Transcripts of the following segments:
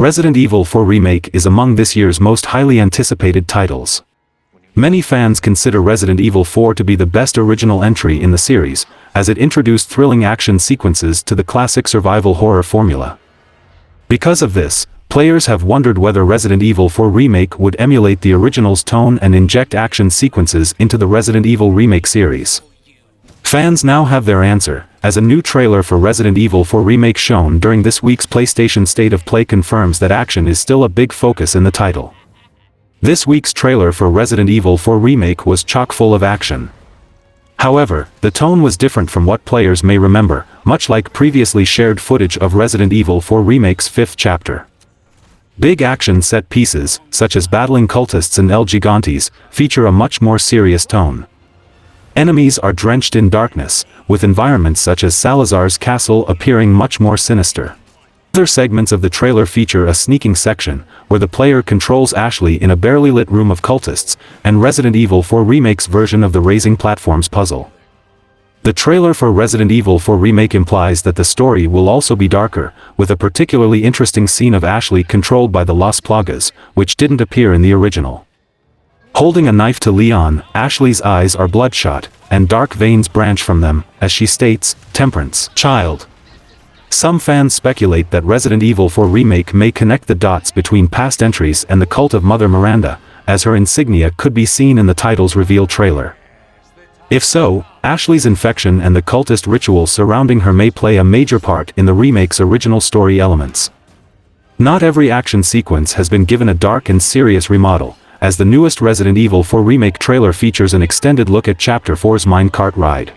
Resident Evil 4 Remake is among this year's most highly anticipated titles. Many fans consider Resident Evil 4 to be the best original entry in the series, as it introduced thrilling action sequences to the classic survival horror formula. Because of this, players have wondered whether Resident Evil 4 Remake would emulate the original's tone and inject action sequences into the Resident Evil Remake series. Fans now have their answer, as a new trailer for Resident Evil 4 Remake shown during this week's PlayStation State of Play confirms that action is still a big focus in the title. This week's trailer for Resident Evil 4 Remake was chock full of action. However, the tone was different from what players may remember, much like previously shared footage of Resident Evil 4 Remake's 5th chapter. Big action set pieces, such as battling cultists and El Gigantes, feature a much more serious tone. Enemies are drenched in darkness, with environments such as Salazar's castle appearing much more sinister. Other segments of the trailer feature a sneaking section, where the player controls Ashley in a barely lit room of cultists, and Resident Evil 4 Remake's version of the raising platforms puzzle. The trailer for Resident Evil 4 Remake implies that the story will also be darker, with a particularly interesting scene of Ashley controlled by the Las Plagas, which didn't appear in the original. Holding a knife to Leon, Ashley's eyes are bloodshot, and dark veins branch from them, as she states, "Temperance, child." Some fans speculate that Resident Evil 4 Remake may connect the dots between past entries and the cult of Mother Miranda, as her insignia could be seen in the title's reveal trailer. If so, Ashley's infection and the cultist rituals surrounding her may play a major part in the remake's original story elements. Not every action sequence has been given a dark and serious remodel, as the newest Resident Evil 4 Remake trailer features an extended look at Chapter 4's minecart ride.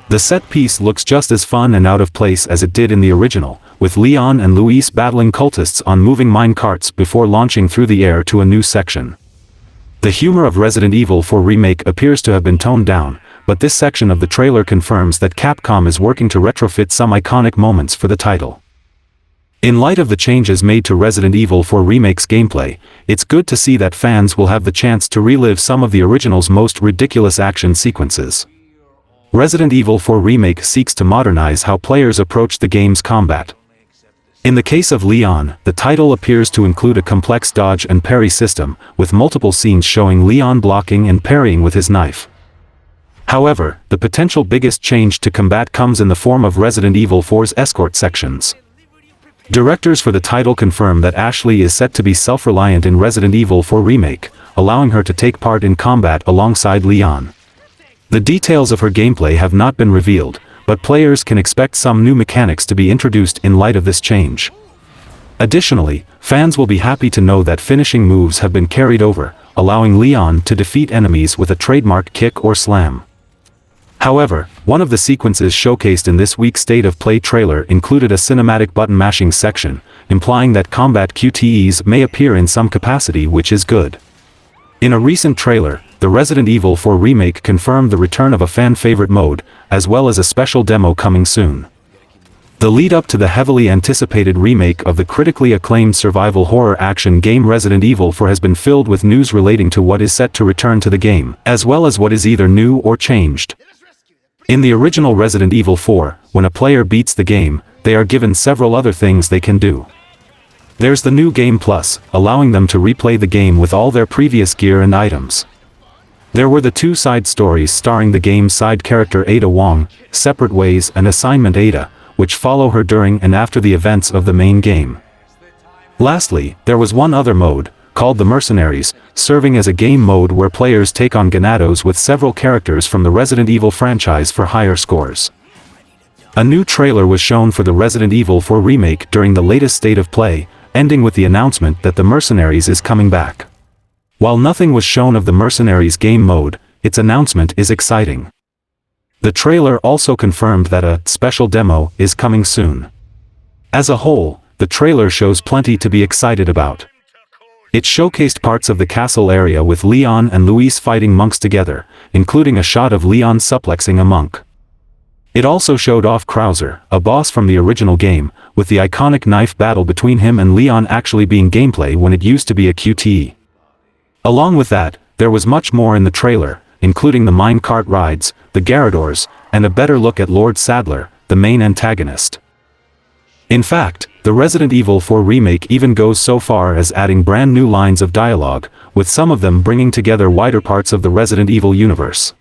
The set piece looks just as fun and out of place as it did in the original, with Leon and Luis battling cultists on moving minecarts before launching through the air to a new section. The humor of Resident Evil 4 Remake appears to have been toned down, but this section of the trailer confirms that Capcom is working to retrofit some iconic moments for the title. In light of the changes made to Resident Evil 4 Remake's gameplay, it's good to see that fans will have the chance to relive some of the original's most ridiculous action sequences. Resident Evil 4 Remake seeks to modernize how players approach the game's combat. In the case of Leon, the title appears to include a complex dodge and parry system, with multiple scenes showing Leon blocking and parrying with his knife. However, the potential biggest change to combat comes in the form of Resident Evil 4's escort sections. Directors for the title confirm that Ashley is set to be self-reliant in Resident Evil 4 Remake, allowing her to take part in combat alongside Leon. The details of her gameplay have not been revealed, but players can expect some new mechanics to be introduced in light of this change. Additionally, fans will be happy to know that finishing moves have been carried over, allowing Leon to defeat enemies with a trademark kick or slam. However, one of the sequences showcased in this week's State of Play trailer included a cinematic button mashing section, implying that combat QTEs may appear in some capacity, which is good. In a recent trailer, the Resident Evil 4 Remake confirmed the return of a fan-favorite mode, as well as a special demo coming soon. The lead-up to the heavily anticipated remake of the critically acclaimed survival horror action game Resident Evil 4 has been filled with news relating to what is set to return to the game, as well as what is either new or changed. In the original Resident Evil 4, when a player beats the game, they are given several other things they can do. There's the new Game Plus, allowing them to replay the game with all their previous gear and items. There were the two side stories starring the game's side character Ada Wong, Separate Ways and Assignment Ada, which follow her during and after the events of the main game. Lastly, there was one other mode, called the Mercenaries, serving as a game mode where players take on Ganados with several characters from the Resident Evil franchise for higher scores. A new trailer was shown for the Resident Evil 4 Remake during the latest State of Play, ending with the announcement that the Mercenaries is coming back. While nothing was shown of the Mercenaries game mode, its announcement is exciting. The trailer also confirmed that a special demo is coming soon. As a whole, the trailer shows plenty to be excited about. It showcased parts of the castle area with Leon and Luis fighting monks together, including a shot of Leon suplexing a monk. It also showed off Krauser, a boss from the original game, with the iconic knife battle between him and Leon actually being gameplay when it used to be a QTE. Along with that, there was much more in the trailer, including the minecart rides, the Garradors, and a better look at Lord Sadler, the main antagonist. In fact, The Resident Evil 4 Remake even goes so far as adding brand new lines of dialogue, with some of them bringing together wider parts of the Resident Evil universe.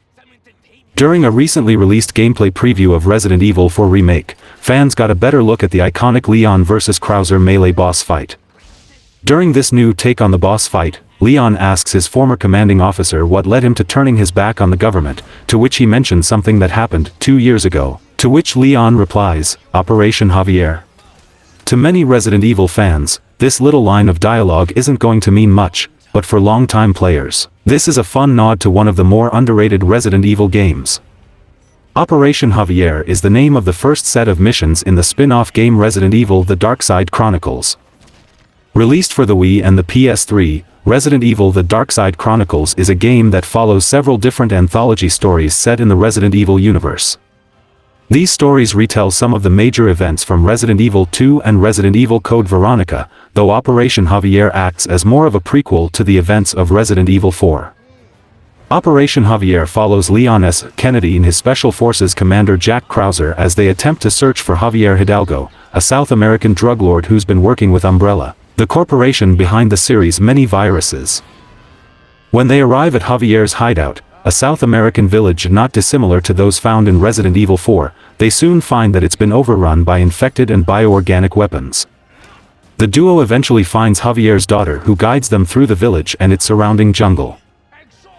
During a recently released gameplay preview of Resident Evil 4 Remake, fans got a better look at the iconic Leon vs. Krauser melee boss fight. During this new take on the boss fight, Leon asks his former commanding officer what led him to turning his back on the government, to which he mentions something that happened 2 years ago, to which Leon replies, Operation Javier. To many Resident Evil fans, this little line of dialogue isn't going to mean much, but for long-time players, this is a fun nod to one of the more underrated Resident Evil games. Operation Javier is the name of the first set of missions in the spin-off game Resident Evil: The Dark Side Chronicles. Released for the Wii and the PS3, Resident Evil: The Dark Side Chronicles is a game that follows several different anthology stories set in the Resident Evil universe. These stories retell some of the major events from Resident Evil 2 and Resident Evil Code Veronica, though Operation Javier acts as more of a prequel to the events of Resident Evil 4. Operation Javier follows Leon S. Kennedy and his Special Forces commander Jack Krauser as they attempt to search for Javier Hidalgo, a South American drug lord who's been working with Umbrella, the corporation behind the series' many viruses. When they arrive at Javier's hideout, a South American village not dissimilar to those found in Resident Evil 4, they soon find that it's been overrun by infected and bioorganic weapons. The duo eventually finds Javier's daughter, who guides them through the village and its surrounding jungle.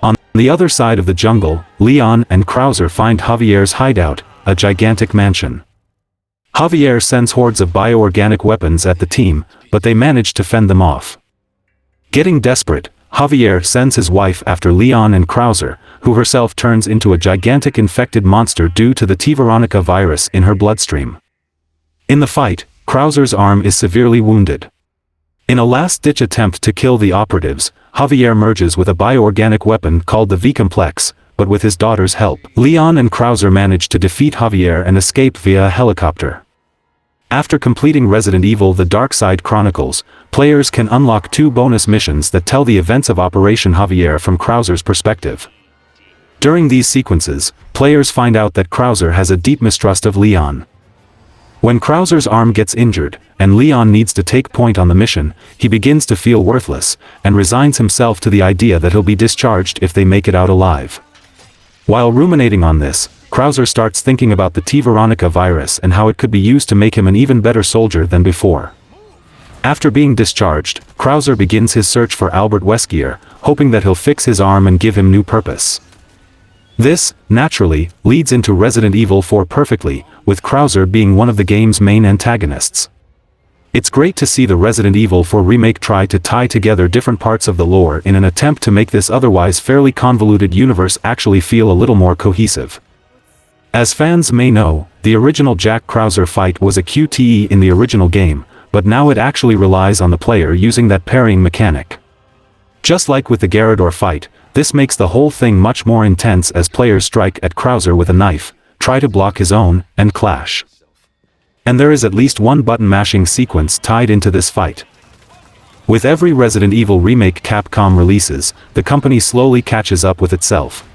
On the other side of the jungle, Leon and Krauser find Javier's hideout, a gigantic mansion. Javier sends hordes of bioorganic weapons at the team, but they manage to fend them off. Getting desperate, Javier sends his wife after Leon and Krauser, who herself turns into a gigantic infected monster due to the T. Veronica virus in her bloodstream. In the fight, Krauser's arm is severely wounded. In a last-ditch attempt to kill the operatives, Javier merges with a bioorganic weapon called the V-Complex, but with his daughter's help, Leon and Krauser manage to defeat Javier and escape via a helicopter. After completing Resident Evil: The Dark Side Chronicles, players can unlock 2 bonus missions that tell the events of Operation Javier from Krauser's perspective. During these sequences, players find out that Krauser has a deep mistrust of Leon. When Krauser's arm gets injured, and Leon needs to take point on the mission, he begins to feel worthless, and resigns himself to the idea that he'll be discharged if they make it out alive. While ruminating on this, Krauser starts thinking about the T. Veronica virus and how it could be used to make him an even better soldier than before. After being discharged, Krauser begins his search for Albert Wesker, hoping that he'll fix his arm and give him new purpose. This, naturally, leads into Resident Evil 4 perfectly, with Krauser being one of the game's main antagonists. It's great to see the Resident Evil 4 Remake try to tie together different parts of the lore in an attempt to make this otherwise fairly convoluted universe actually feel a little more cohesive. As fans may know, the original Jack Krauser fight was a QTE in the original game, but now it actually relies on the player using that parrying mechanic. Just like with the Garrador fight, this makes the whole thing much more intense as players strike at Krauser with a knife, try to block his own, and clash. And there is at least one button mashing sequence tied into this fight. With every Resident Evil remake Capcom releases, the company slowly catches up with itself.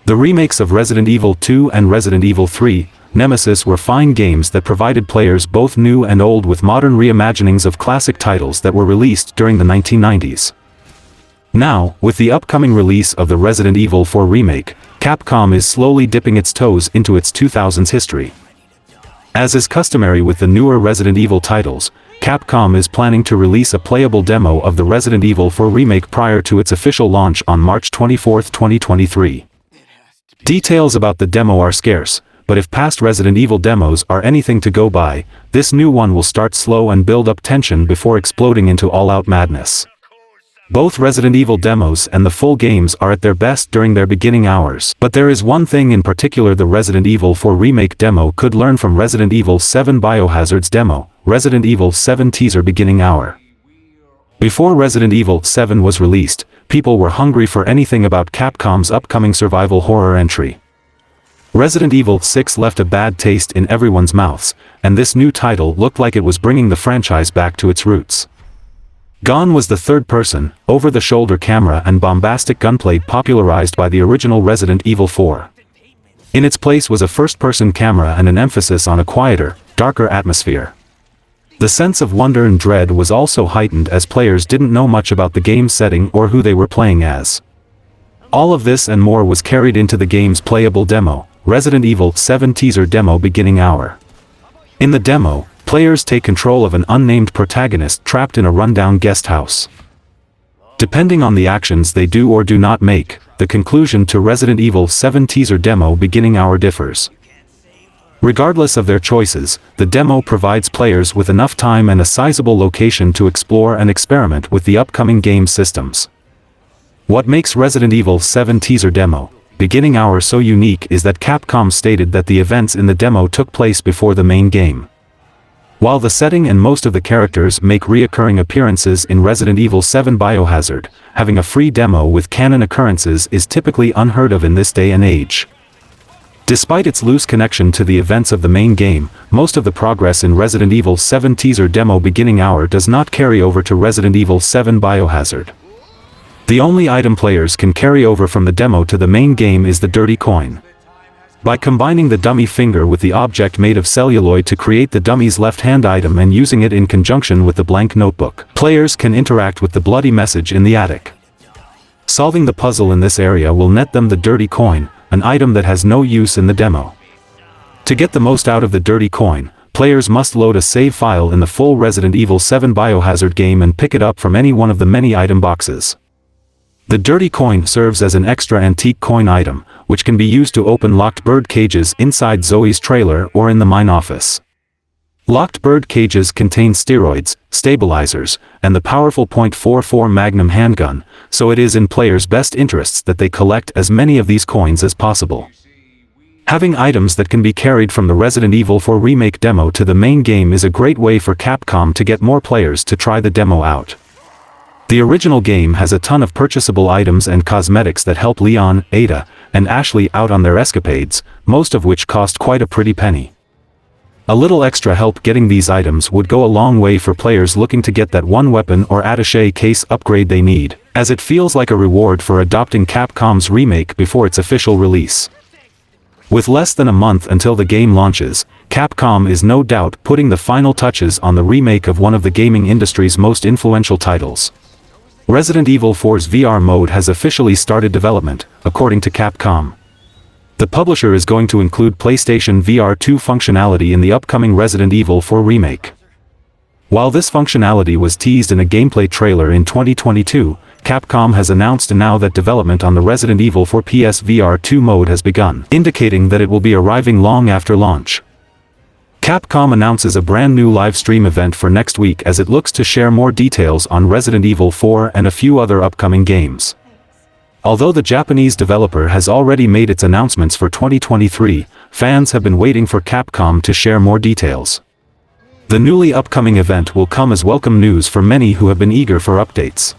The remakes of Resident Evil 2 and Resident Evil 3, Nemesis were fine games that provided players both new and old with modern reimaginings of classic titles that were released during the 1990s. Now, with the upcoming release of the Resident Evil 4 remake, Capcom is slowly dipping its toes into its 2000s history. As is customary with the newer Resident Evil titles, Capcom is planning to release a playable demo of the Resident Evil 4 remake prior to its official launch on March 24, 2023. Details about the demo are scarce, but if past Resident Evil demos are anything to go by, this new one will start slow and build up tension before exploding into all-out madness. Both Resident Evil demos and the full games are at their best during their beginning hours, but there is one thing in particular the Resident Evil 4 remake demo could learn from Resident Evil 7 Biohazard's demo, Resident Evil 7 teaser beginning hour. Before Resident Evil 7 was released, people were hungry for anything about Capcom's upcoming survival horror entry. Resident Evil 6 left a bad taste in everyone's mouths, and this new title looked like it was bringing the franchise back to its roots. Gone was the third-person, over-the-shoulder camera and bombastic gunplay popularized by the original Resident Evil 4. In its place was a first-person camera and an emphasis on a quieter, darker atmosphere. The sense of wonder and dread was also heightened as players didn't know much about the game's setting or who they were playing as. All of this and more was carried into the game's playable demo, Resident Evil 7 teaser demo beginning hour. In the demo, players take control of an unnamed protagonist trapped in a rundown guest house. Depending on the actions they do or do not make, the conclusion to Resident Evil 7 teaser demo beginning hour differs. Regardless of their choices, the demo provides players with enough time and a sizable location to explore and experiment with the upcoming game systems. What makes Resident Evil 7 teaser demo beginning hour so unique is that Capcom stated that the events in the demo took place before the main game. While the setting and most of the characters make reoccurring appearances in Resident Evil 7 Biohazard, having a free demo with canon occurrences is typically unheard of in this day and age. Despite its loose connection to the events of the main game, most of the progress in Resident Evil 7 teaser demo beginning hour does not carry over to Resident Evil 7 Biohazard. The only item players can carry over from the demo to the main game is the dirty coin. By combining the dummy finger with the object made of celluloid to create the dummy's left-hand item and using it in conjunction with the blank notebook, players can interact with the bloody message in the attic. Solving the puzzle in this area will net them the dirty coin, an item that has no use in the demo. To get the most out of the dirty coin, players must load a save file in the full Resident Evil 7 Biohazard game and pick it up from any one of the many item boxes. The dirty coin serves as an extra antique coin item, which can be used to open locked bird cages inside Zoe's trailer or in the mine office. Locked bird cages contain steroids, stabilizers, and the powerful .44 Magnum handgun, so it is in players' best interests that they collect as many of these coins as possible. Having items that can be carried from the Resident Evil 4 Remake demo to the main game is a great way for Capcom to get more players to try the demo out. The original game has a ton of purchasable items and cosmetics that help Leon, Ada, and Ashley out on their escapades, most of which cost quite a pretty penny. A little extra help getting these items would go a long way for players looking to get that one weapon or attaché case upgrade they need, as it feels like a reward for adopting Capcom's Remake before its official release. With less than a month until the game launches, Capcom is no doubt putting the final touches on the remake of one of the gaming industry's most influential titles. Resident Evil 4's VR mode has officially started development, according to Capcom. The publisher is going to include PlayStation VR 2 functionality in the upcoming Resident Evil 4 Remake. While this functionality was teased in a gameplay trailer in 2022, Capcom has announced now that development on the Resident Evil 4 PS VR 2 mode has begun, indicating that it will be arriving long after launch. Capcom announces a brand new live stream event for next week as it looks to share more details on Resident Evil 4 and a few other upcoming games. Although the Japanese developer has already made its announcements for 2023, fans have been waiting for Capcom to share more details. The newly upcoming event will come as welcome news for many who have been eager for updates.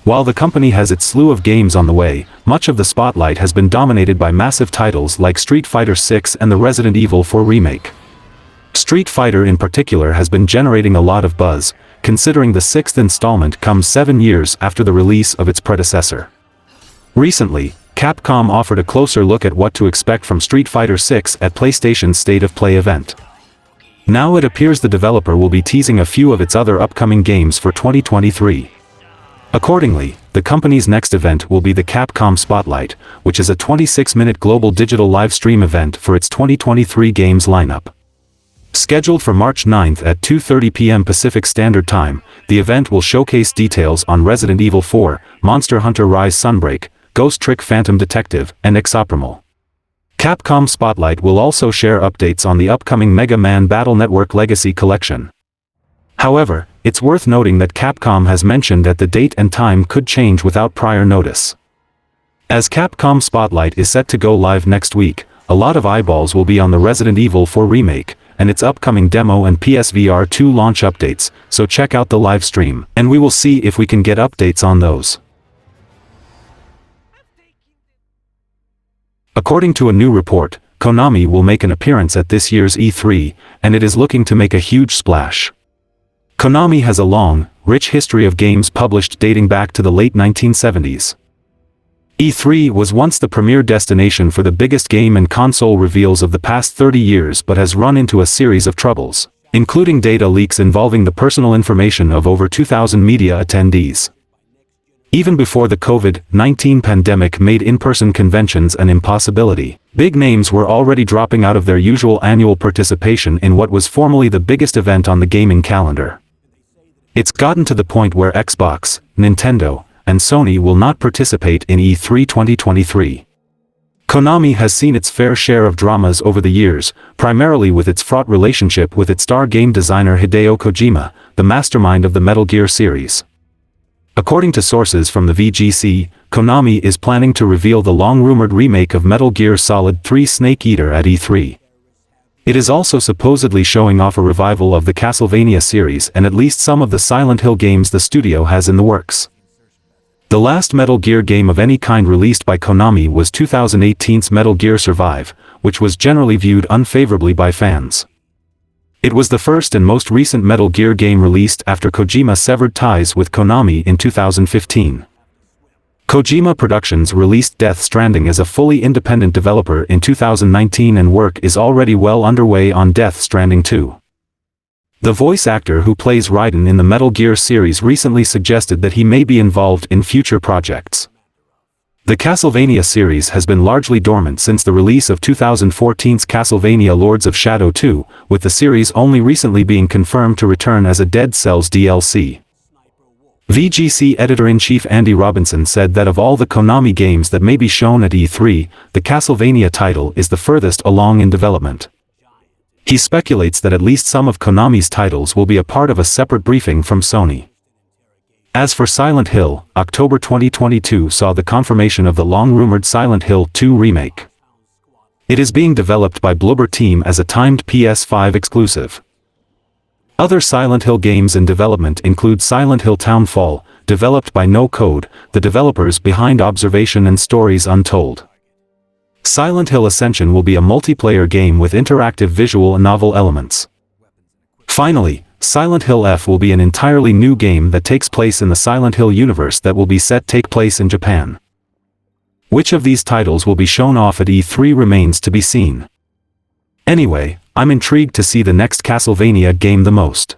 While the company has its slew of games on the way, much of the spotlight has been dominated by massive titles like Street Fighter VI and the Resident Evil 4 Remake. Street Fighter in particular has been generating a lot of buzz, considering the sixth installment comes 7 years after the release of its predecessor. Recently, Capcom offered a closer look at what to expect from Street Fighter VI at PlayStation's State of Play event. Now it appears the developer will be teasing a few of its other upcoming games for 2023. Accordingly, the company's next event will be the Capcom Spotlight, which is a 26-minute global digital live stream event for its 2023 games lineup. Scheduled for March 9th at 2:30 p.m. Pacific Standard Time, the event will showcase details on Resident Evil 4, Monster Hunter Rise Sunbreak, Ghost Trick Phantom Detective, and Exoprimal. Capcom Spotlight will also share updates on the upcoming Mega Man Battle Network Legacy Collection. However, it's worth noting that Capcom has mentioned that the date and time could change without prior notice. As Capcom Spotlight is set to go live next week, a lot of eyeballs will be on the Resident Evil 4 Remake, and its upcoming demo and PSVR 2 launch updates, so check out the live stream, and we will see if we can get updates on those. According to a new report, Konami will make an appearance at this year's E3, and it is looking to make a huge splash. Konami has a long, rich history of games published dating back to the late 1970s. E3 was once the premier destination for the biggest game and console reveals of the past 30 years but has run into a series of troubles. including data leaks involving the personal information of over 2,000 media attendees. Even before the COVID-19 pandemic made in-person conventions an impossibility, big names were already dropping out of their usual annual participation in what was formerly the biggest event on the gaming calendar. It's gotten to the point where Xbox, Nintendo, and Sony will not participate in E3 2023. Konami has seen its fair share of dramas over the years, primarily with its fraught relationship with its star game designer Hideo Kojima, the mastermind of the Metal Gear series. According to sources from the VGC, Konami is planning to reveal the long-rumored remake of Metal Gear Solid 3 Snake Eater at E3. It is also supposedly showing off a revival of the Castlevania series and at least some of the Silent Hill games the studio has in the works. The last Metal Gear game of any kind released by Konami was 2018's Metal Gear Survive, which was generally viewed unfavorably by fans. It was the first and most recent Metal Gear game released after Kojima severed ties with Konami in 2015. Kojima Productions released Death Stranding as a fully independent developer in 2019 and work is already well underway on Death Stranding 2. The voice actor who plays Raiden in the Metal Gear series recently suggested that he may be involved in future projects. The Castlevania series has been largely dormant since the release of 2014's Castlevania Lords of Shadow 2, with the series only recently being confirmed to return as a Dead Cells DLC. VGC editor-in-chief Andy Robinson said that of all the Konami games that may be shown at E3, the Castlevania title is the furthest along in development. He speculates that at least some of Konami's titles will be a part of a separate briefing from Sony. As for Silent Hill, October 2022 saw the confirmation of the long-rumored Silent Hill 2 remake. It is being developed by Bloober Team as a timed PS5 exclusive. Other Silent Hill games in development include Silent Hill Townfall, developed by No Code, the developers behind Observation and Stories Untold. Silent Hill Ascension will be a multiplayer game with interactive visual and novel elements. Finally, Silent Hill F will be an entirely new game that takes place in the Silent Hill universe that will be set take place in Japan. Which of these titles will be shown off at E3 remains to be seen. Anyway, I'm intrigued to see the next Castlevania game the most.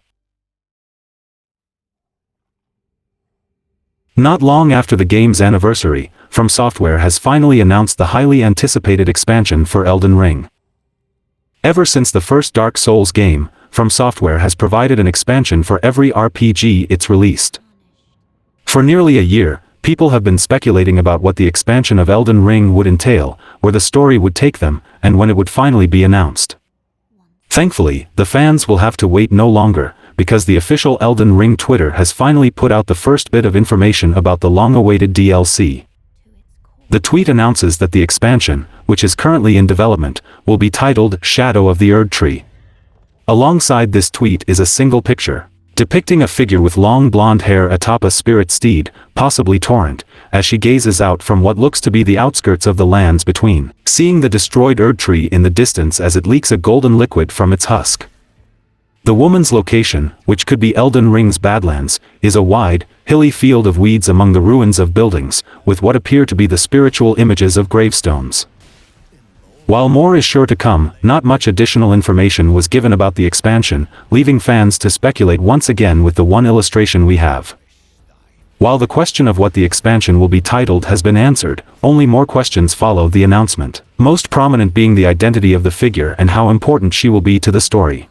Not long after the game's anniversary, From Software has finally announced the highly anticipated expansion for Elden Ring. Ever since the first Dark Souls game, From Software has provided an expansion for every RPG it's released. For nearly a year, people have been speculating about what the expansion of Elden Ring would entail, where the story would take them, and when it would finally be announced. Thankfully, the fans will have to wait no longer, because the official Elden Ring Twitter has finally put out the first bit of information about the long-awaited DLC. The tweet announces that the expansion, which is currently in development, will be titled Shadow of the Erdtree. Alongside this tweet is a single picture, depicting a figure with long blonde hair atop a spirit steed, possibly Torrent, as she gazes out from what looks to be the outskirts of the lands between, seeing the destroyed Erdtree in the distance as it leaks a golden liquid from its husk. The woman's location, which could be Elden Ring's Badlands, is a wide, hilly field of weeds among the ruins of buildings, with what appear to be the spiritual images of gravestones. While more is sure to come, not much additional information was given about the expansion, leaving fans to speculate once again with the one illustration we have. While the question of what the expansion will be titled has been answered, only more questions follow the announcement, most prominent being the identity of the figure and how important she will be to the story.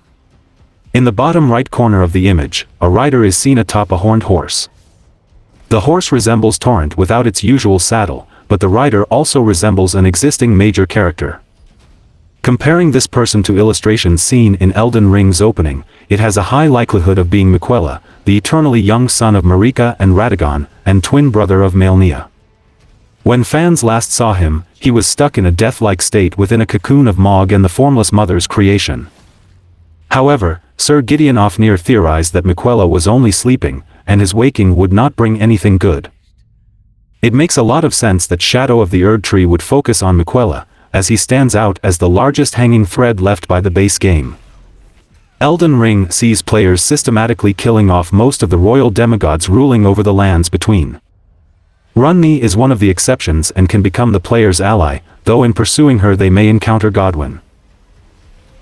In the bottom right corner of the image, a rider is seen atop a horned horse. The horse resembles Torrent without its usual saddle, but the rider also resembles an existing major character. Comparing this person to illustrations seen in Elden Ring's opening, it has a high likelihood of being Miquella, the eternally young son of Marika and Radagon, and twin brother of Malenia. When fans last saw him, he was stuck in a death-like state within a cocoon of Mog and the Formless Mother's creation. However, Sir Gideon Ofnir theorized that Miquella was only sleeping, and his waking would not bring anything good. It makes a lot of sense that Shadow of the Erdtree would focus on Miquella, as he stands out as the largest hanging thread left by the base game. Elden Ring sees players systematically killing off most of the royal demigods ruling over the lands between. Runni is one of the exceptions and can become the player's ally, though in pursuing her they may encounter Godwyn.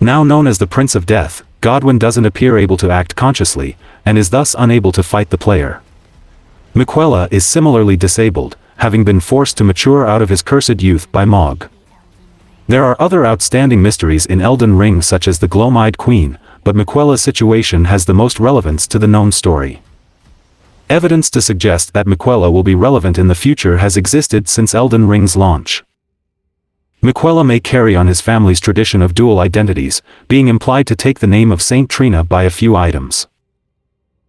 Now known as the Prince of Death, Godwin doesn't appear able to act consciously, and is thus unable to fight the player. Miquella is similarly disabled, having been forced to mature out of his cursed youth by Mog. There are other outstanding mysteries in Elden Ring such as the Gloam-Eyed Queen, but Miquella's situation has the most relevance to the known story. Evidence to suggest that Miquella will be relevant in the future has existed since Elden Ring's launch. Miquella may carry on his family's tradition of dual identities, being implied to take the name of Saint Trina by a few items.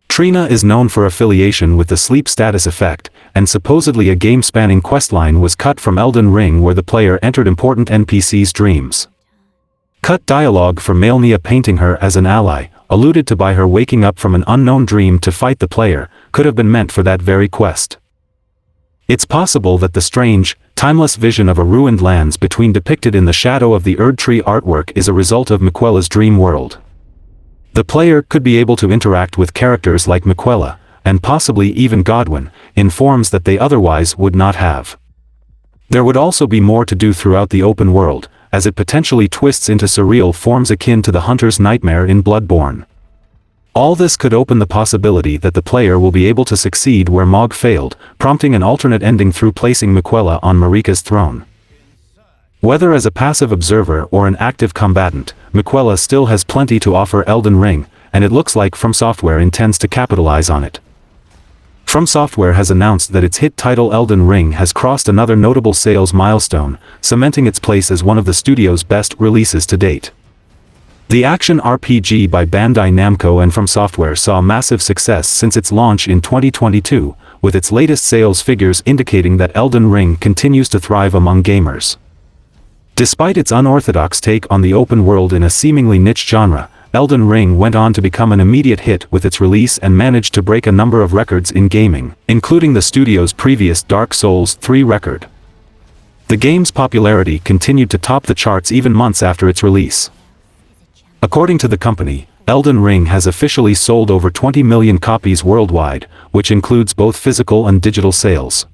Trina is known for affiliation with the sleep status effect, and supposedly a game-spanning questline was cut from Elden Ring where the player entered important NPCs' dreams. Cut dialogue for Malenia painting her as an ally, alluded to by her waking up from an unknown dream to fight the player, could have been meant for that very quest. It's possible that the strange, timeless vision of a ruined lands between depicted in the shadow of the Erdtree artwork is a result of Miquella's dream world. The player could be able to interact with characters like Miquella, and possibly even Godwin, in forms that they otherwise would not have. There would also be more to do throughout the open world, as it potentially twists into surreal forms akin to the Hunter's Nightmare in Bloodborne. All this could open the possibility that the player will be able to succeed where Mog failed, prompting an alternate ending through placing Miquella on Marika's throne. Whether as a passive observer or an active combatant, Miquella still has plenty to offer Elden Ring, and it looks like From Software intends to capitalize on it. From Software has announced that its hit title Elden Ring has crossed another notable sales milestone, cementing its place as one of the studio's best releases to date. The action RPG by Bandai Namco and From Software saw massive success since its launch in 2022, with its latest sales figures indicating that Elden Ring continues to thrive among gamers. Despite its unorthodox take on the open world in a seemingly niche genre, Elden Ring went on to become an immediate hit with its release and managed to break a number of records in gaming, including the studio's previous Dark Souls 3 record. The game's popularity continued to top the charts even months after its release. According to the company, Elden Ring has officially sold over 20 million copies worldwide, which includes both physical and digital sales.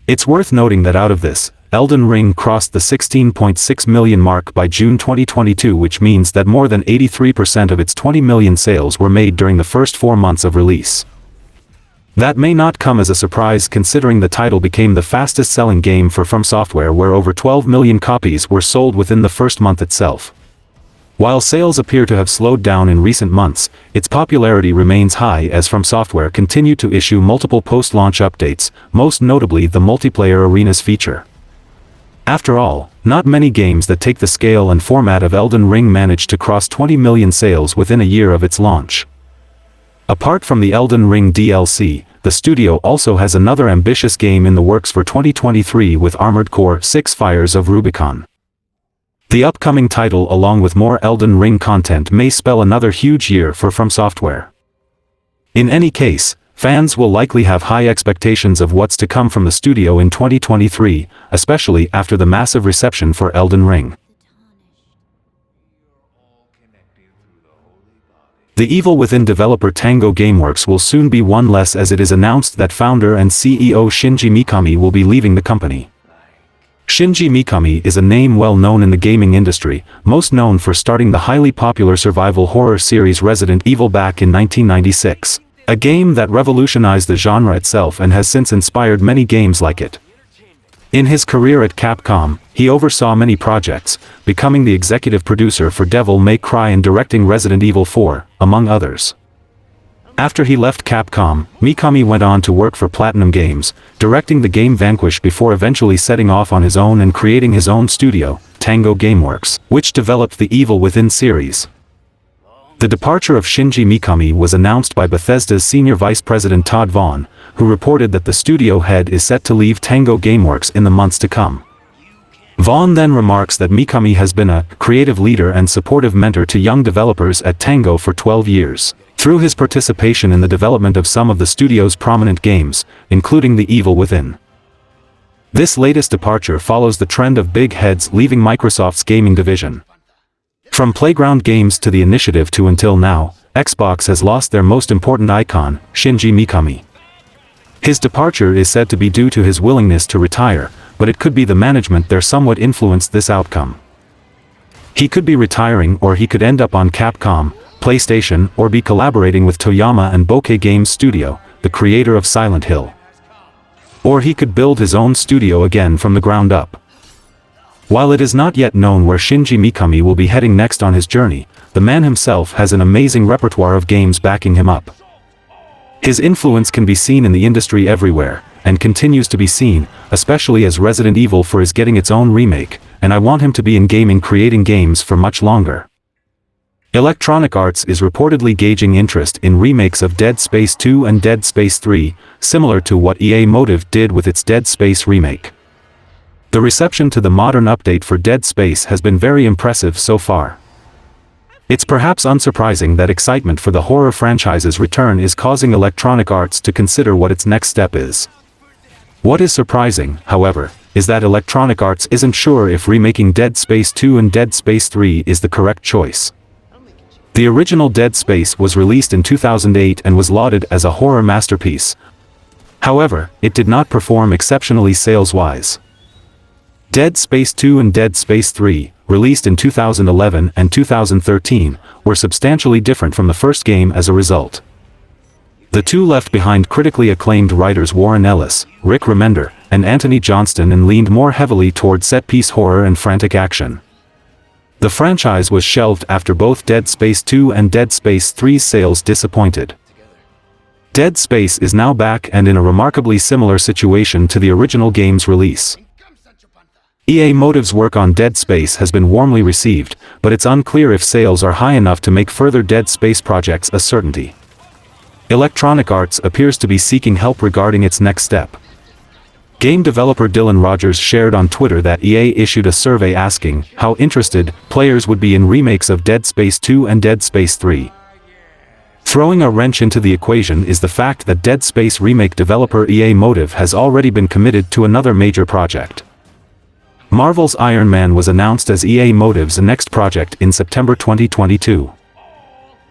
It's worth noting that out of this, Elden Ring crossed the 16.6 million mark by June 2022, which means that more than 83% of its 20 million sales were made during the first 4 months of release. That may not come as a surprise considering the title became the fastest-selling game for From Software, where over 12 million copies were sold within the first month itself. While sales appear to have slowed down in recent months, its popularity remains high as From Software continued to issue multiple post-launch updates, most notably the multiplayer arenas feature. After all, not many games that take the scale and format of Elden Ring managed to cross 20 million sales within a year of its launch. Apart from the Elden Ring DLC, the studio also has another ambitious game in the works for 2023 with Armored Core 6: Fires of Rubicon. The upcoming title along with more Elden Ring content may spell another huge year for From Software. In any case, fans will likely have high expectations of what's to come from the studio in 2023, especially after the massive reception for Elden Ring. The Evil Within developer Tango Gameworks will soon be one less, as it is announced that founder and CEO Shinji Mikami will be leaving the company. Shinji Mikami is a name well known in the gaming industry, most known for starting the highly popular survival horror series Resident Evil back in 1996, a game that revolutionized the genre itself and has since inspired many games like it. In his career at Capcom, he oversaw many projects, becoming the executive producer for Devil May Cry and directing Resident Evil 4, among others. After he left Capcom, Mikami went on to work for Platinum Games, directing the game Vanquish before eventually setting off on his own and creating his own studio, Tango Gameworks, which developed the Evil Within series. The departure of Shinji Mikami was announced by Bethesda's senior vice president Todd Vaughn, who reported that the studio head is set to leave Tango Gameworks in the months to come. Vaughn then remarks that Mikami has been a creative leader and supportive mentor to young developers at Tango for 12 years. Through his participation in the development of some of the studio's prominent games, including The Evil Within. This latest departure follows the trend of big heads leaving Microsoft's gaming division. From Playground Games to The Initiative to until now, Xbox has lost their most important icon, Shinji Mikami. His departure is said to be due to his willingness to retire, but it could be the management there somewhat influenced this outcome. He could be retiring or he could end up on Capcom, PlayStation, or be collaborating with Toyama and Bokeh Games Studio, the creator of Silent Hill. Or he could build his own studio again from the ground up. While it is not yet known where Shinji Mikami will be heading next on his journey, the man himself has an amazing repertoire of games backing him up. His influence can be seen in the industry everywhere, and continues to be seen, especially as Resident Evil 4 is getting its own remake, and I want him to be in gaming creating games for much longer. Electronic Arts is reportedly gauging interest in remakes of Dead Space 2 and Dead Space 3, similar to what EA Motive did with its Dead Space remake. The reception to the modern update for Dead Space has been very impressive so far. It's perhaps unsurprising that excitement for the horror franchise's return is causing Electronic Arts to consider what its next step is. What is surprising, however, is that Electronic Arts isn't sure if remaking Dead Space 2 and Dead Space 3 is the correct choice. The original Dead Space was released in 2008 and was lauded as a horror masterpiece. However, it did not perform exceptionally sales-wise. Dead Space 2 and Dead Space 3, released in 2011 and 2013, were substantially different from the first game as a result. The two left behind critically acclaimed writers Warren Ellis, Rick Remender, and Anthony Johnston and leaned more heavily toward set-piece horror and frantic action. The franchise was shelved after both Dead Space 2 and Dead Space 3's sales disappointed. Dead Space is now back and in a remarkably similar situation to the original game's release. EA Motive's work on Dead Space has been warmly received, but it's unclear if sales are high enough to make further Dead Space projects a certainty. Electronic Arts appears to be seeking help regarding its next step. Game developer Dylan Rogers shared on Twitter that EA issued a survey asking how interested players would be in remakes of Dead Space 2 and Dead Space 3. Throwing a wrench into the equation is the fact that Dead Space remake developer EA Motive has already been committed to another major project. Marvel's Iron Man was announced as EA Motive's next project in September 2022.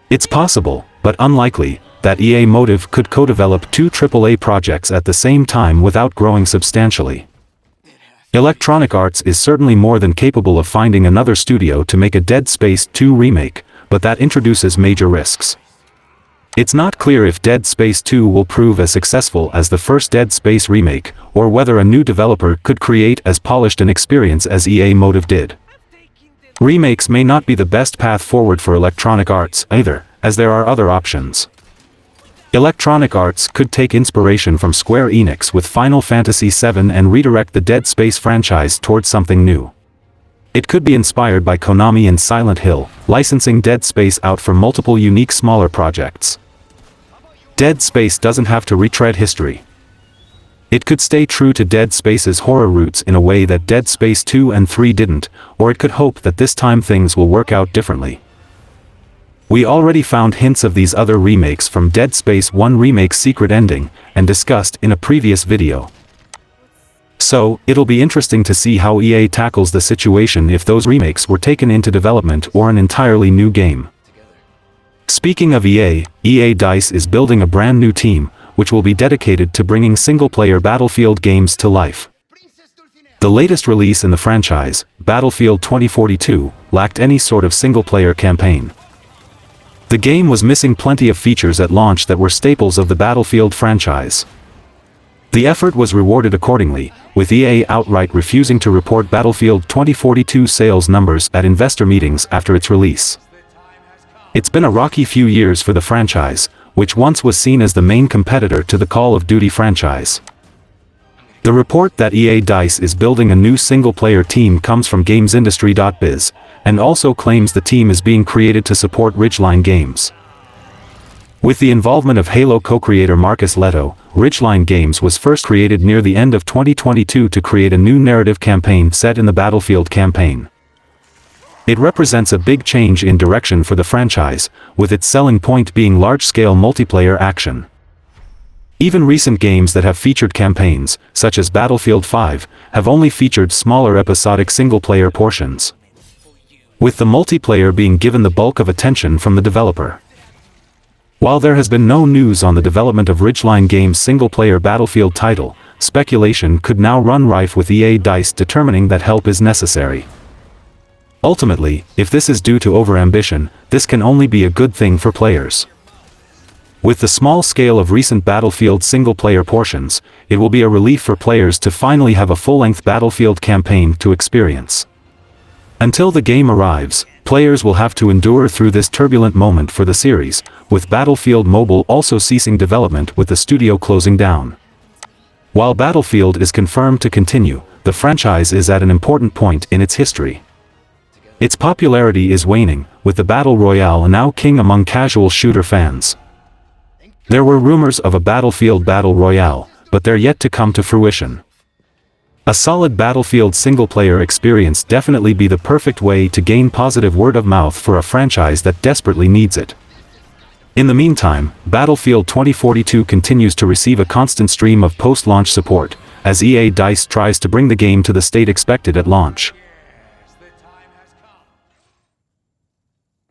It's possible, but unlikely, that EA Motive could co-develop two AAA projects at the same time without growing substantially. Electronic Arts is certainly more than capable of finding another studio to make a Dead Space 2 remake, but that introduces major risks. It's not clear if Dead Space 2 will prove as successful as the first Dead Space remake, or whether a new developer could create as polished an experience as EA Motive did. Remakes may not be the best path forward for Electronic Arts either, as there are other options. Electronic Arts could take inspiration from Square Enix with Final Fantasy VII and redirect the Dead Space franchise towards something new. It could be inspired by Konami and Silent Hill, licensing Dead Space out for multiple unique smaller projects. Dead Space doesn't have to retread history. It could stay true to Dead Space's horror roots in a way that Dead Space 2 and 3 didn't, or it could hope that this time things will work out differently. We already found hints of these other remakes from Dead Space 1 Remake's secret ending, and discussed in a previous video. So, it'll be interesting to see how EA tackles the situation if those remakes were taken into development or an entirely new game. Speaking of EA DICE is building a brand new team, which will be dedicated to bringing single-player Battlefield games to life. The latest release in the franchise, Battlefield 2042, lacked any sort of single-player campaign. The game was missing plenty of features at launch that were staples of the Battlefield franchise. The effort was rewarded accordingly, with EA outright refusing to report Battlefield 2042 sales numbers at investor meetings after its release. It's been a rocky few years for the franchise, which once was seen as the main competitor to the Call of Duty franchise. The report that EA DICE is building a new single-player team comes from GamesIndustry.biz, and also claims the team is being created to support Ridgeline Games. With the involvement of Halo co-creator Marcus Leto, Ridgeline Games was first created near the end of 2022 to create a new narrative campaign set in the Battlefield campaign. It represents a big change in direction for the franchise, with its selling point being large-scale multiplayer action. Even recent games that have featured campaigns, such as Battlefield 5, have only featured smaller episodic single-player portions, with the multiplayer being given the bulk of attention from the developer. While there has been no news on the development of Ridgeline Games' single-player Battlefield title, speculation could now run rife with EA DICE determining that help is necessary. Ultimately, if this is due to overambition, this can only be a good thing for players. With the small scale of recent Battlefield single-player portions, it will be a relief for players to finally have a full-length Battlefield campaign to experience. Until the game arrives, players will have to endure through this turbulent moment for the series, with Battlefield Mobile also ceasing development with the studio closing down. While Battlefield is confirmed to continue, the franchise is at an important point in its history. Its popularity is waning, with the Battle Royale now king among casual shooter fans. There were rumors of a Battlefield Battle Royale, but they're yet to come to fruition. A solid Battlefield single-player experience definitely be the perfect way to gain positive word of mouth for a franchise that desperately needs it. In the meantime, Battlefield 2042 continues to receive a constant stream of post-launch support, as EA DICE tries to bring the game to the state expected at launch.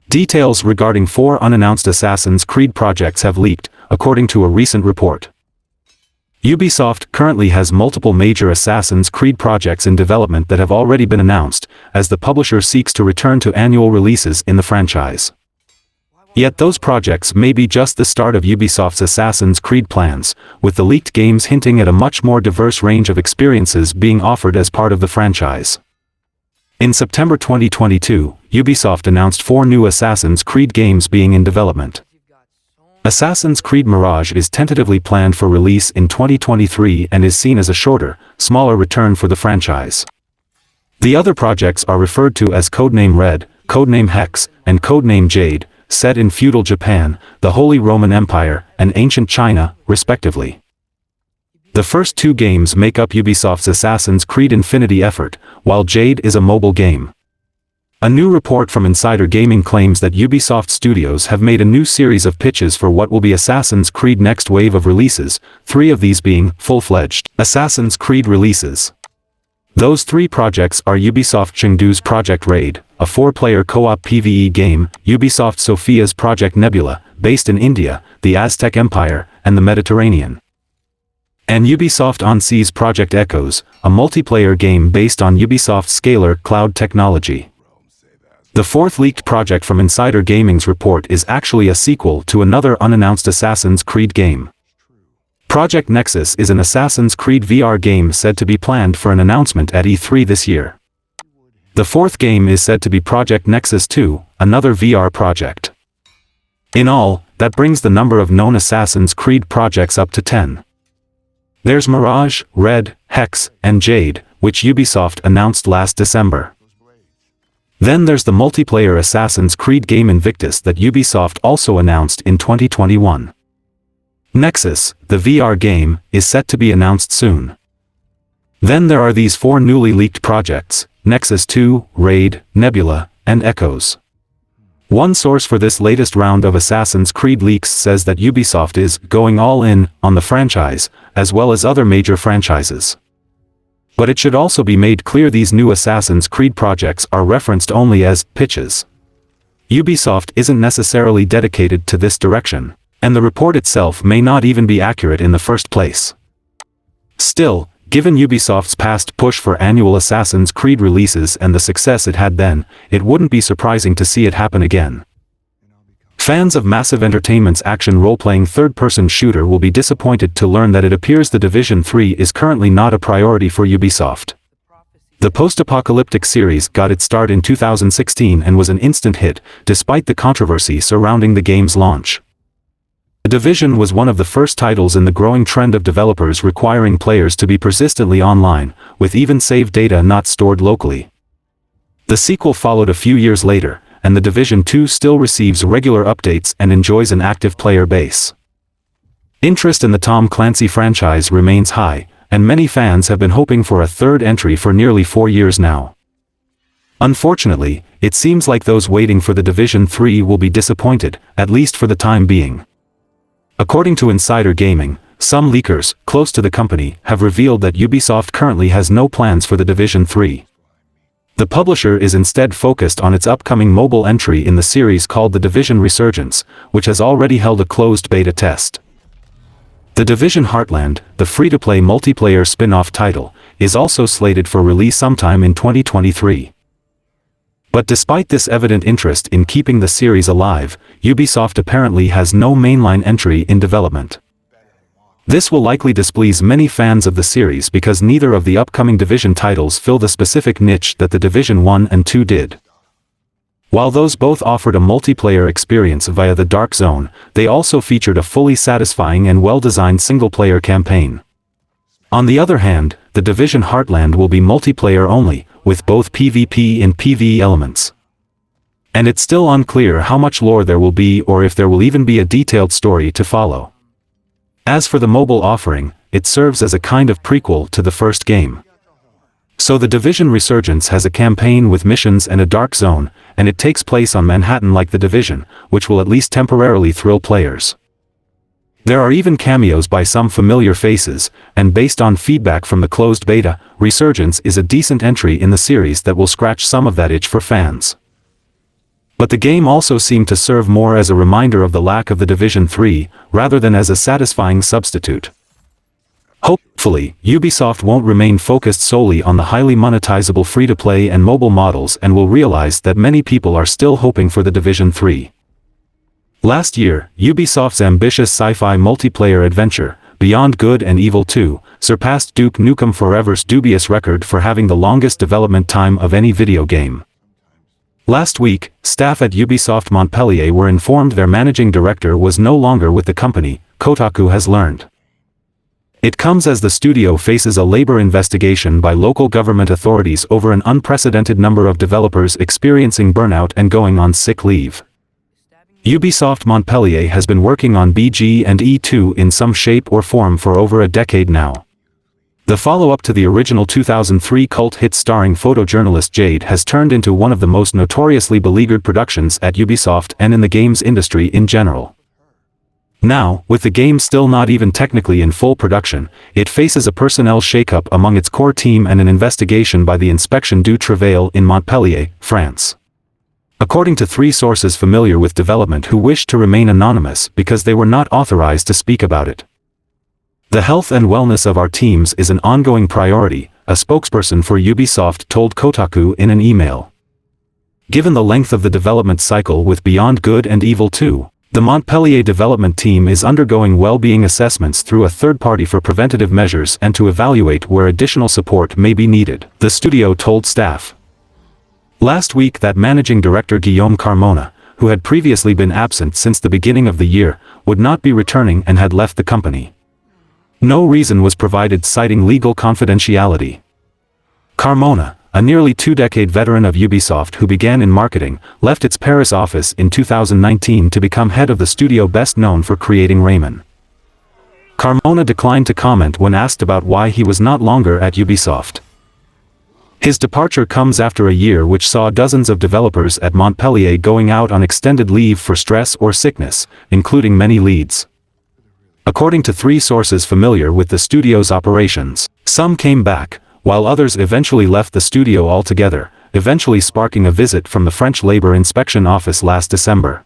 Details regarding 4 unannounced Assassin's Creed projects have leaked, according to a recent report. Ubisoft currently has multiple major Assassin's Creed projects in development that have already been announced, as the publisher seeks to return to annual releases in the franchise. Yet those projects may be just the start of Ubisoft's Assassin's Creed plans, with the leaked games hinting at a much more diverse range of experiences being offered as part of the franchise. In September 2022, Ubisoft announced 4 new Assassin's Creed games being in development. Assassin's Creed Mirage is tentatively planned for release in 2023 and is seen as a shorter, smaller return for the franchise. The other projects are referred to as Codename Red, Codename Hex, and Codename Jade, set in feudal Japan, the Holy Roman Empire, and ancient China, respectively. The first 2 games make up Ubisoft's Assassin's Creed Infinity effort, while Jade is a mobile game. A new report from Insider Gaming claims that Ubisoft Studios have made a new series of pitches for what will be Assassin's Creed next wave of releases, 3 of these being full-fledged Assassin's Creed releases. Those 3 projects are Ubisoft Chengdu's Project Raid, a 4-player co-op PvE game, Ubisoft Sophia's Project Nebula, based in India, the Aztec Empire, and the Mediterranean. And Ubisoft Onsea's Project Echoes, a multiplayer game based on Ubisoft's Scalar cloud technology. The 4th leaked project from Insider Gaming's report is actually a sequel to another unannounced Assassin's Creed game. Project Nexus is an Assassin's Creed VR game said to be planned for an announcement at E3 this year. The 4th game is said to be Project Nexus 2, another VR project. In all, that brings the number of known Assassin's Creed projects up to 10. There's Mirage, Red, Hex, and Jade, which Ubisoft announced last December. Then there's the multiplayer Assassin's Creed game Invictus that Ubisoft also announced in 2021. Nexus, the VR game, is set to be announced soon. Then there are these 4 newly leaked projects, Nexus 2, Raid, Nebula, and Echoes. One source for this latest round of Assassin's Creed leaks says that Ubisoft is going all in on the franchise, as well as other major franchises. But it should also be made clear these new Assassin's Creed projects are referenced only as pitches. Ubisoft isn't necessarily dedicated to this direction, and the report itself may not even be accurate in the first place. Still, given Ubisoft's past push for annual Assassin's Creed releases and the success it had then, it wouldn't be surprising to see it happen again. Fans of Massive Entertainment's action role-playing third-person shooter will be disappointed to learn that it appears The Division 3 is currently not a priority for Ubisoft. The post-apocalyptic series got its start in 2016 and was an instant hit, despite the controversy surrounding the game's launch. The Division was one of the first titles in the growing trend of developers requiring players to be persistently online, with even save data not stored locally. The sequel followed a few years later, and The Division 2 still receives regular updates and enjoys an active player base. Interest in the Tom Clancy franchise remains high, and many fans have been hoping for a 3rd entry for nearly 4 years now. Unfortunately, it seems like those waiting for The Division 3 will be disappointed, at least for the time being. According to Insider Gaming, some leakers, close to the company, have revealed that Ubisoft currently has no plans for The Division 3. The publisher is instead focused on its upcoming mobile entry in the series called The Division Resurgence, which has already held a closed beta test. The Division Heartland, the free-to-play multiplayer spin-off title, is also slated for release sometime in 2023. But despite this evident interest in keeping the series alive, Ubisoft apparently has no mainline entry in development. This will likely displease many fans of the series because neither of the upcoming Division titles fill the specific niche that the Division 1 and 2 did. While those both offered a multiplayer experience via the Dark Zone, they also featured a fully satisfying and well-designed single-player campaign. On the other hand, the Division Heartland will be multiplayer only, with both PvP and PvE elements. And it's still unclear how much lore there will be or if there will even be a detailed story to follow. As for the mobile offering, it serves as a kind of prequel to the first game. So the Division Resurgence has a campaign with missions and a dark zone, and it takes place on Manhattan like the Division, which will at least temporarily thrill players. There are even cameos by some familiar faces, and based on feedback from the closed beta, Resurgence is a decent entry in the series that will scratch some of that itch for fans. But the game also seemed to serve more as a reminder of the lack of the Division 3, rather than as a satisfying substitute. Hopefully, Ubisoft won't remain focused solely on the highly monetizable free-to-play and mobile models and will realize that many people are still hoping for the Division 3. Last year, Ubisoft's ambitious sci-fi multiplayer adventure, Beyond Good and Evil 2, surpassed Duke Nukem Forever's dubious record for having the longest development time of any video game. Last week, staff at Ubisoft Montpellier were informed their managing director was no longer with the company, Kotaku has learned. It comes as the studio faces a labor investigation by local government authorities over an unprecedented number of developers experiencing burnout and going on sick leave. Ubisoft Montpellier has been working on BG and E2 in some shape or form for over a decade now. The follow-up to the original 2003 cult hit starring photojournalist Jade has turned into one of the most notoriously beleaguered productions at Ubisoft and in the games industry in general. Now, with the game still not even technically in full production, it faces a personnel shakeup among its core team and an investigation by the Inspection du Travail in Montpellier, France. According to 3 sources familiar with development who wished to remain anonymous because they were not authorized to speak about it. The health and wellness of our teams is an ongoing priority, a spokesperson for Ubisoft told Kotaku in an email. Given the length of the development cycle with Beyond Good and Evil 2, the Montpellier development team is undergoing well-being assessments through a third party for preventative measures and to evaluate where additional support may be needed, the studio told staff. Last week that managing director Guillaume Carmona, who had previously been absent since the beginning of the year, would not be returning and had left the company. No reason was provided citing legal confidentiality. Carmona, a nearly 2-decade veteran of Ubisoft who began in marketing, left its Paris office in 2019 to become head of the studio best known for creating Rayman. Carmona declined to comment when asked about why he was not longer at Ubisoft. His departure comes after a year which saw dozens of developers at Montpellier going out on extended leave for stress or sickness, including many leads. According to 3 sources familiar with the studio's operations, some came back, while others eventually left the studio altogether, eventually sparking a visit from the French Labor Inspection Office last December.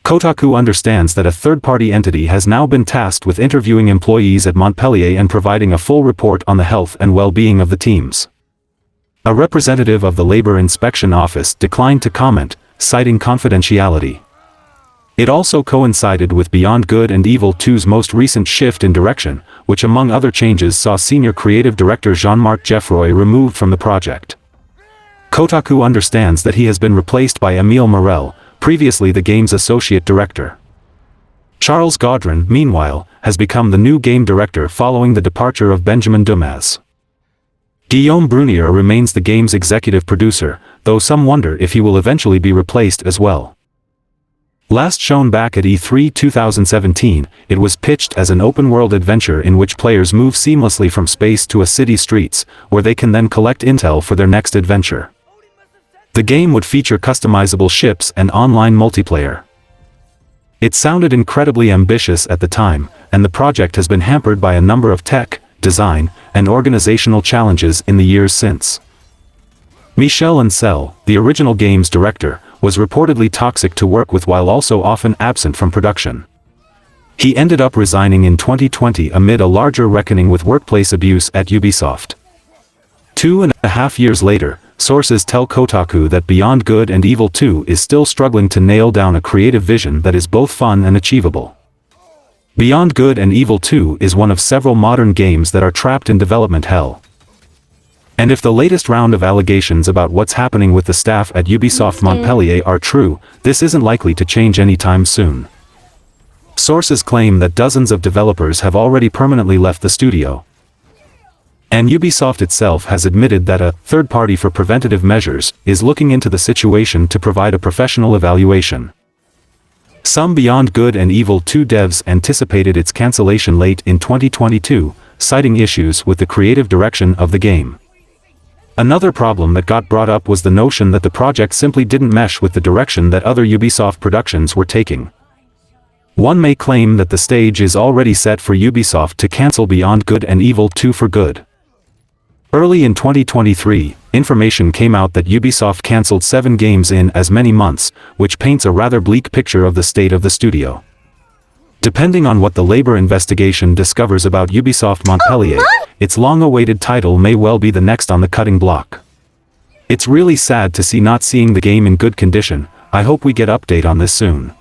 Kotaku understands that a third-party entity has now been tasked with interviewing employees at Montpellier and providing a full report on the health and well-being of the teams. A representative of the Labor Inspection Office declined to comment, citing confidentiality. It also coincided with Beyond Good and Evil 2's most recent shift in direction, which among other changes saw senior creative director Jean-Marc Geoffroy removed from the project. Kotaku understands that he has been replaced by Émile Morel, previously the game's associate director. Charles Gaudron, meanwhile, has become the new game director following the departure of Benjamin Dumas. Guillaume Brunier remains the game's executive producer, though some wonder if he will eventually be replaced as well. Last shown back at E3 2017, it was pitched as an open-world adventure in which players move seamlessly from space to a city's streets, where they can then collect intel for their next adventure. The game would feature customizable ships and online multiplayer. It sounded incredibly ambitious at the time, and the project has been hampered by a number of tech, design, and organizational challenges in the years since. Michel Ancel, the original game's director, was reportedly toxic to work with while also often absent from production. He ended up resigning in 2020 amid a larger reckoning with workplace abuse at Ubisoft. 2.5 years later, sources tell Kotaku that Beyond Good and Evil 2 is still struggling to nail down a creative vision that is both fun and achievable. Beyond Good and Evil 2 is one of several modern games that are trapped in development hell. And if the latest round of allegations about what's happening with the staff at Ubisoft Montpellier are true, this isn't likely to change anytime soon. Sources claim that dozens of developers have already permanently left the studio. And Ubisoft itself has admitted that a third party for preventative measures is looking into the situation to provide a professional evaluation. Some Beyond Good and Evil 2 devs anticipated its cancellation late in 2022, citing issues with the creative direction of the game. Another problem that got brought up was the notion that the project simply didn't mesh with the direction that other Ubisoft productions were taking. One may claim that the stage is already set for Ubisoft to cancel Beyond Good and Evil 2 for good. Early in 2023, information came out that Ubisoft cancelled 7 games in as many months, which paints a rather bleak picture of the state of the studio. Depending on what the labor investigation discovers about Ubisoft Montpellier, its long-awaited title may well be the next on the cutting block. It's really sad to see not seeing the game in good condition. I hope we get update on this soon.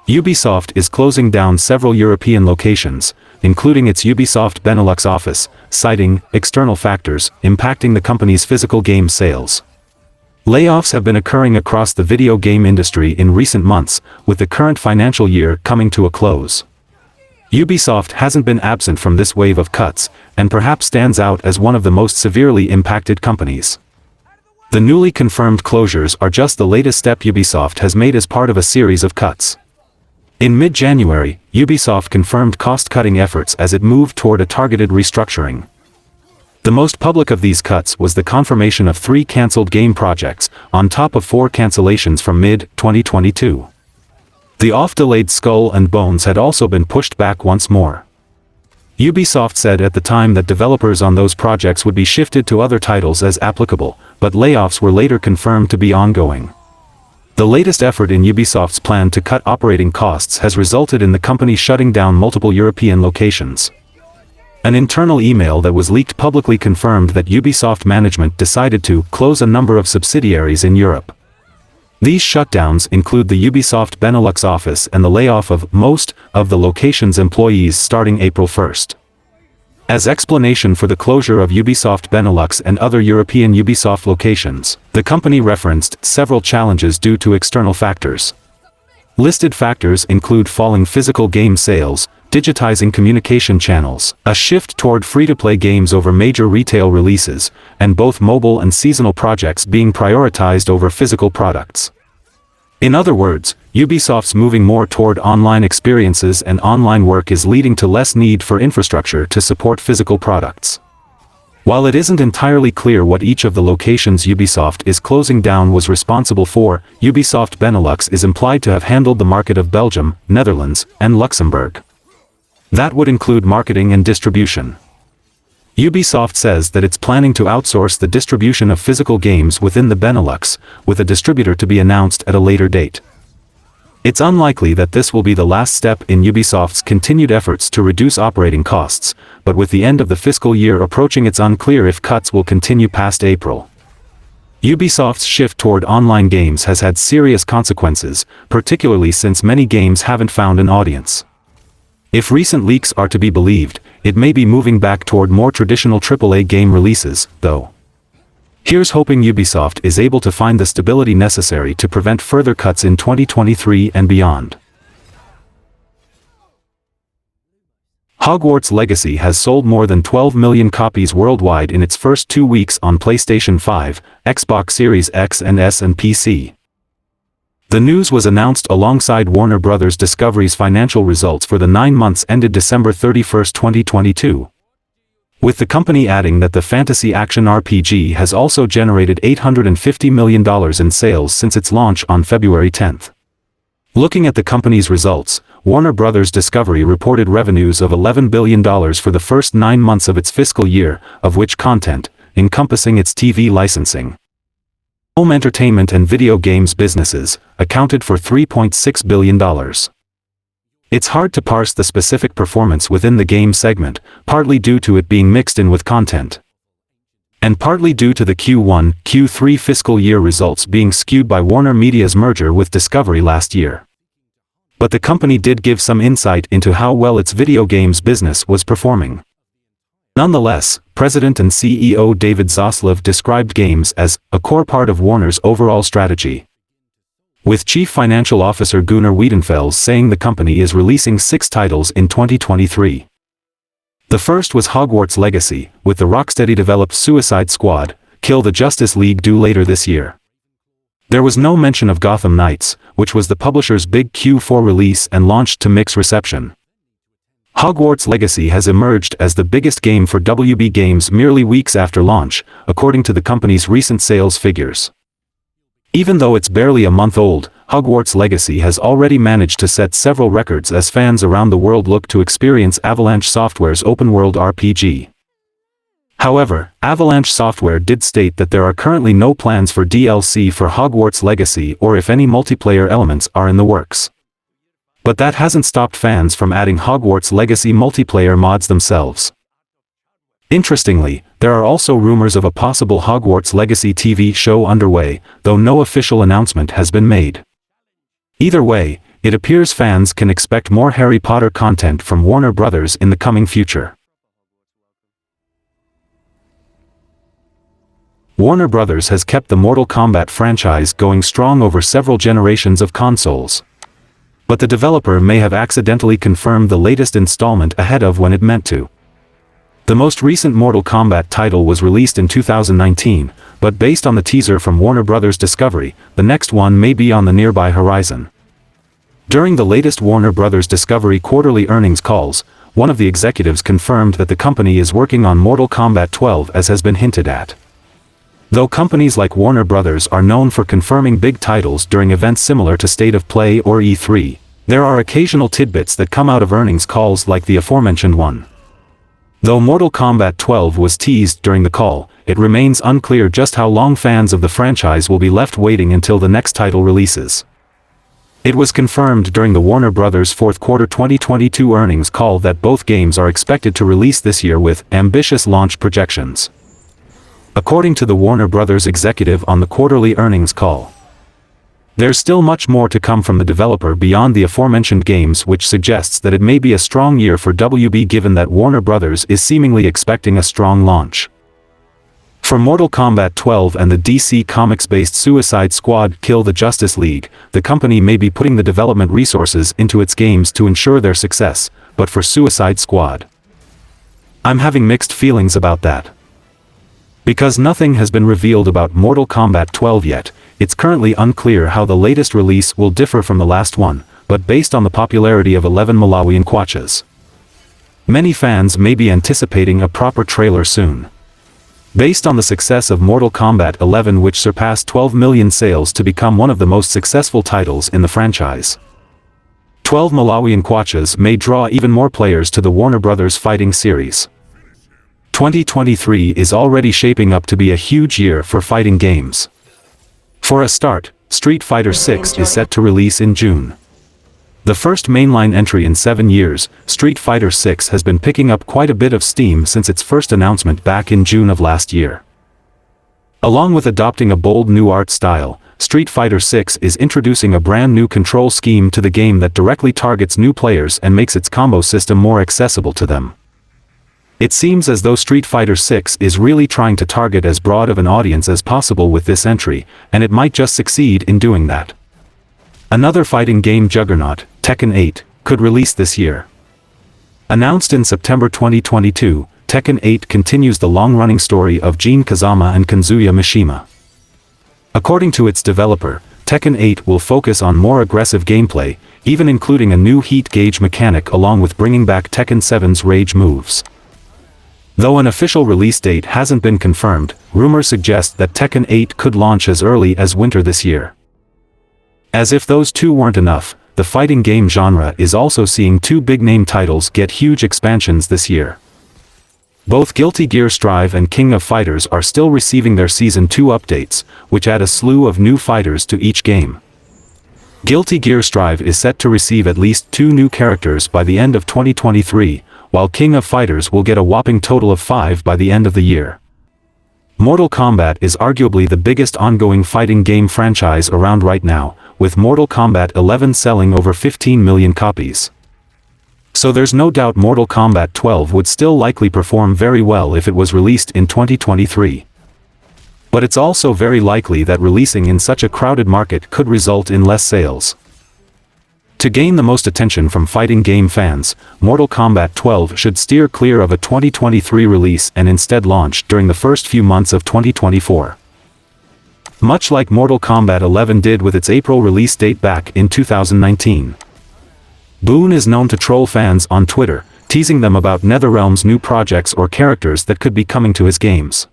Ubisoft is closing down several European locations, including its Ubisoft Benelux office, citing external factors impacting the company's physical game sales. Layoffs have been occurring across the video game industry in recent months, with the current financial year coming to a close. Ubisoft hasn't been absent from this wave of cuts, and perhaps stands out as one of the most severely impacted companies. The newly confirmed closures are just the latest step Ubisoft has made as part of a series of cuts. In mid-January, Ubisoft confirmed cost-cutting efforts as it moved toward a targeted restructuring. The most public of these cuts was the confirmation of 3 cancelled game projects, on top of 4 cancellations from mid-2022. The oft-delayed Skull and Bones had also been pushed back once more. Ubisoft said at the time that developers on those projects would be shifted to other titles as applicable, but layoffs were later confirmed to be ongoing. The latest effort in Ubisoft's plan to cut operating costs has resulted in the company shutting down multiple European locations. An internal email that was leaked publicly confirmed that Ubisoft management decided to close a number of subsidiaries in Europe. These shutdowns include the Ubisoft Benelux office and the layoff of most of the location's employees starting April 1st. As explanation for the closure of Ubisoft Benelux and other European Ubisoft locations, the company referenced several challenges due to external factors. Listed factors include falling physical game sales, digitizing communication channels, a shift toward free-to-play games over major retail releases, and both mobile and seasonal projects being prioritized over physical products. In other words, Ubisoft's moving more toward online experiences and online work is leading to less need for infrastructure to support physical products. While it isn't entirely clear what each of the locations Ubisoft is closing down was responsible for, Ubisoft Benelux is implied to have handled the market of Belgium, Netherlands, and Luxembourg. That would include marketing and distribution. Ubisoft says that it's planning to outsource the distribution of physical games within the Benelux, with a distributor to be announced at a later date. It's unlikely that this will be the last step in Ubisoft's continued efforts to reduce operating costs, but with the end of the fiscal year approaching, it's unclear if cuts will continue past April. Ubisoft's shift toward online games has had serious consequences, particularly since many games haven't found an audience. If recent leaks are to be believed, it may be moving back toward more traditional AAA game releases, though. Here's hoping Ubisoft is able to find the stability necessary to prevent further cuts in 2023 and beyond. Hogwarts Legacy has sold more than 12 million copies worldwide in its first 2 weeks on PlayStation 5, Xbox Series X and S and PC. The news was announced alongside Warner Bros. Discovery's financial results for the 9 months ended December 31, 2022. With the company adding that the fantasy action RPG has also generated $850 million in sales since its launch on February 10. Looking at the company's results, Warner Bros. Discovery reported revenues of $11 billion for the first 9 months of its fiscal year, of which content, encompassing its TV licensing, home entertainment and video games businesses, accounted for $3.6 billion. It's hard to parse the specific performance within the game segment, partly due to it being mixed in with content. And partly due to the Q1, Q3 fiscal year results being skewed by Warner Media's merger with Discovery last year. But the company did give some insight into how well its video games business was performing. Nonetheless, President and CEO David Zaslav described games as a core part of Warner's overall strategy, with Chief Financial Officer Gunnar Wiedenfels saying the company is releasing 6 titles in 2023. The first was Hogwarts Legacy, with the Rocksteady-developed Suicide Squad, Kill the Justice League due later this year. There was no mention of Gotham Knights, which was the publisher's big Q4 release and launched to mixed reception. Hogwarts Legacy has emerged as the biggest game for WB Games merely weeks after launch, according to the company's recent sales figures. Even though it's barely a month old, Hogwarts Legacy has already managed to set several records as fans around the world look to experience Avalanche Software's open-world RPG. However, Avalanche Software did state that there are currently no plans for DLC for Hogwarts Legacy or if any multiplayer elements are in the works. But that hasn't stopped fans from adding Hogwarts Legacy multiplayer mods themselves. Interestingly, there are also rumors of a possible Hogwarts Legacy TV show underway, though no official announcement has been made. Either way, it appears fans can expect more Harry Potter content from Warner Bros. In the coming future. Warner Bros. Has kept the Mortal Kombat franchise going strong over several generations of consoles. But the developer may have accidentally confirmed the latest installment ahead of when it meant to. The most recent Mortal Kombat title was released in 2019, but based on the teaser from Warner Bros. Discovery, the next one may be on the nearby horizon. During the latest Warner Bros. Discovery quarterly earnings calls, one of the executives confirmed that the company is working on Mortal Kombat 12 as has been hinted at. Though companies like Warner Bros. Are known for confirming big titles during events similar to State of Play or E3, there are occasional tidbits that come out of earnings calls like the aforementioned one. Though Mortal Kombat 12 was teased during the call, it remains unclear just how long fans of the franchise will be left waiting until the next title releases. It was confirmed during the Warner Bros. Fourth quarter 2022 earnings call that both games are expected to release this year with ambitious launch projections. According to the Warner Bros. Executive on the quarterly earnings call, there's still much more to come from the developer beyond the aforementioned games, which suggests that it may be a strong year for WB given that Warner Bros. Is seemingly expecting a strong launch. For Mortal Kombat 12 and the DC Comics-based Suicide Squad Kill the Justice League, the company may be putting the development resources into its games to ensure their success, but for Suicide Squad, I'm having mixed feelings about that. Because nothing has been revealed about Mortal Kombat 12 yet, it's currently unclear how the latest release will differ from the last one, but based on the popularity of 11 Malawian Kwachas, many fans may be anticipating a proper trailer soon. Based on the success of Mortal Kombat 11, which surpassed 12 million sales to become one of the most successful titles in the franchise, 12 Malawian Kwachas may draw even more players to the Warner Bros. Fighting series. 2023 is already shaping up to be a huge year for fighting games. For a start, Street Fighter VI is set to release in June. The first mainline entry in 7 years, Street Fighter VI has been picking up quite a bit of steam since its first announcement back in June of last year. Along with adopting a bold new art style, Street Fighter VI is introducing a brand new control scheme to the game that directly targets new players and makes its combo system more accessible to them. It seems as though Street Fighter VI is really trying to target as broad of an audience as possible with this entry, and it might just succeed in doing that. Another fighting game juggernaut, Tekken 8, could release this year. Announced in September 2022, Tekken 8 continues the long-running story of Jin Kazama and Kazuya Mishima. According to its developer, Tekken 8 will focus on more aggressive gameplay, even including a new heat gauge mechanic along with bringing back Tekken 7's rage moves. Though an official release date hasn't been confirmed, rumors suggest that Tekken 8 could launch as early as winter this year. As if those two weren't enough, the fighting game genre is also seeing 2 big-name titles get huge expansions this year. Both Guilty Gear Strive and King of Fighters are still receiving their Season 2 updates, which add a slew of new fighters to each game. Guilty Gear Strive is set to receive at least 2 new characters by the end of 2023, while King of Fighters will get a whopping total of 5 by the end of the year. Mortal Kombat is arguably the biggest ongoing fighting game franchise around right now, with Mortal Kombat 11 selling over 15 million copies. So there's no doubt Mortal Kombat 12 would still likely perform very well if it was released in 2023. But it's also very likely that releasing in such a crowded market could result in less sales. To gain the most attention from fighting game fans, Mortal Kombat 12 should steer clear of a 2023 release and instead launch during the first few months of 2024. Much like Mortal Kombat 11 did with its April release date back in 2019. Boon is known to troll fans on Twitter, teasing them about NetherRealm's new projects or characters that could be coming to his games.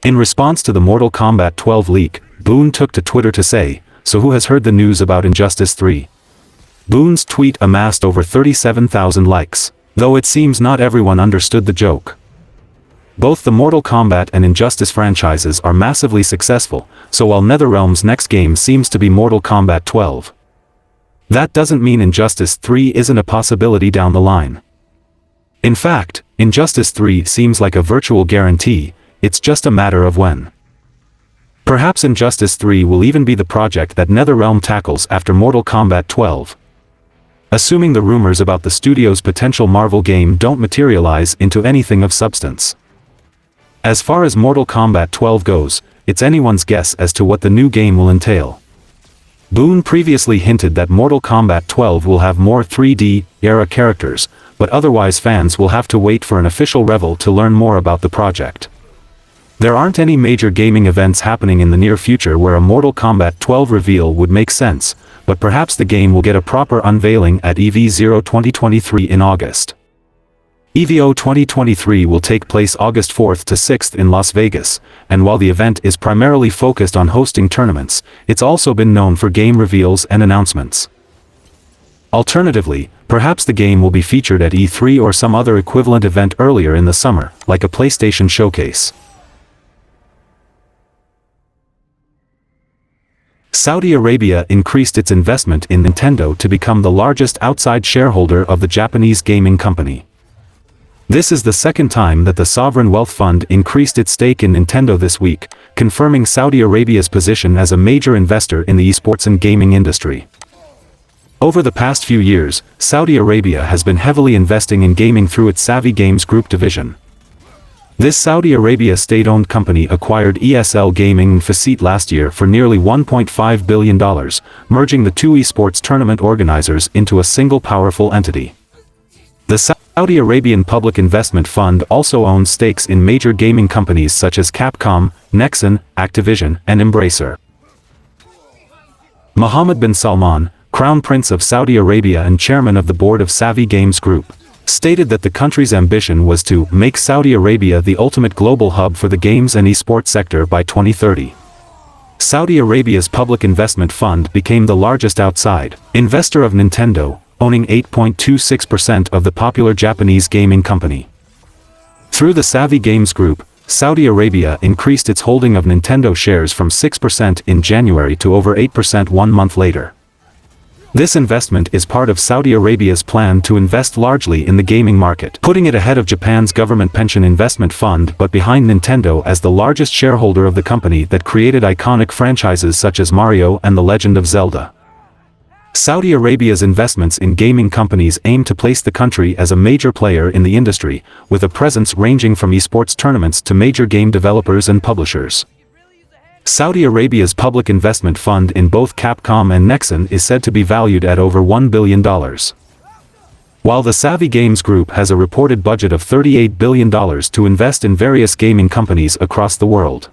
In response to the Mortal Kombat 12 leak, Boon took to Twitter to say, "So who has heard the news about Injustice 3? Boon's tweet amassed over 37,000 likes, though it seems not everyone understood the joke. Both the Mortal Kombat and Injustice franchises are massively successful, so while NetherRealm's next game seems to be Mortal Kombat 12, that doesn't mean Injustice 3 isn't a possibility down the line. In fact, Injustice 3 seems like a virtual guarantee, it's just a matter of when. Perhaps Injustice 3 will even be the project that NetherRealm tackles after Mortal Kombat 12. Assuming the rumors about the studio's potential Marvel game don't materialize into anything of substance. As far as Mortal Kombat 12 goes, it's anyone's guess as to what the new game will entail. Boon previously hinted that Mortal Kombat 12 will have more 3D-era characters, but otherwise fans will have to wait for an official reveal to learn more about the project. There aren't any major gaming events happening in the near future where a Mortal Kombat 12 reveal would make sense, but perhaps the game will get a proper unveiling at EVO 2023 in August. EVO 2023 will take place August 4th to 6th in Las Vegas, and while the event is primarily focused on hosting tournaments, it's also been known for game reveals and announcements. Alternatively, perhaps the game will be featured at E3 or some other equivalent event earlier in the summer, like a PlayStation showcase. Saudi Arabia increased its investment in Nintendo to become the largest outside shareholder of the Japanese gaming company. This is the second time that the Sovereign Wealth Fund increased its stake in Nintendo this week, confirming Saudi Arabia's position as a major investor in the esports and gaming industry. Over the past few years, Saudi Arabia has been heavily investing in gaming through its Savvy Games Group division. This Saudi Arabia state-owned company acquired ESL Gaming and Facet last year for nearly $1.5 billion, merging the two esports tournament organizers into a single powerful entity. The Saudi Arabian Public Investment Fund also owns stakes in major gaming companies such as Capcom, Nexon, Activision, and Embracer. Mohammed bin Salman, Crown Prince of Saudi Arabia and chairman of the board of Savvy Games Group, stated that the country's ambition was to make Saudi Arabia the ultimate global hub for the games and esports sector by 2030. Saudi Arabia's public investment fund became the largest outside investor of Nintendo, owning 8.26% of the popular Japanese gaming company. Through the Savvy Games Group, Saudi Arabia increased its holding of Nintendo shares from 6% in January to over 8% 1 month later. This investment is part of Saudi Arabia's plan to invest largely in the gaming market, putting it ahead of Japan's government pension investment fund but behind Nintendo as the largest shareholder of the company that created iconic franchises such as Mario and The Legend of Zelda. Saudi Arabia's investments in gaming companies aim to place the country as a major player in the industry, with a presence ranging from esports tournaments to major game developers and publishers. Saudi Arabia's public investment fund in both Capcom and Nexon is said to be valued at over $1 billion. While the Savvy Games Group has a reported budget of $38 billion to invest in various gaming companies across the world,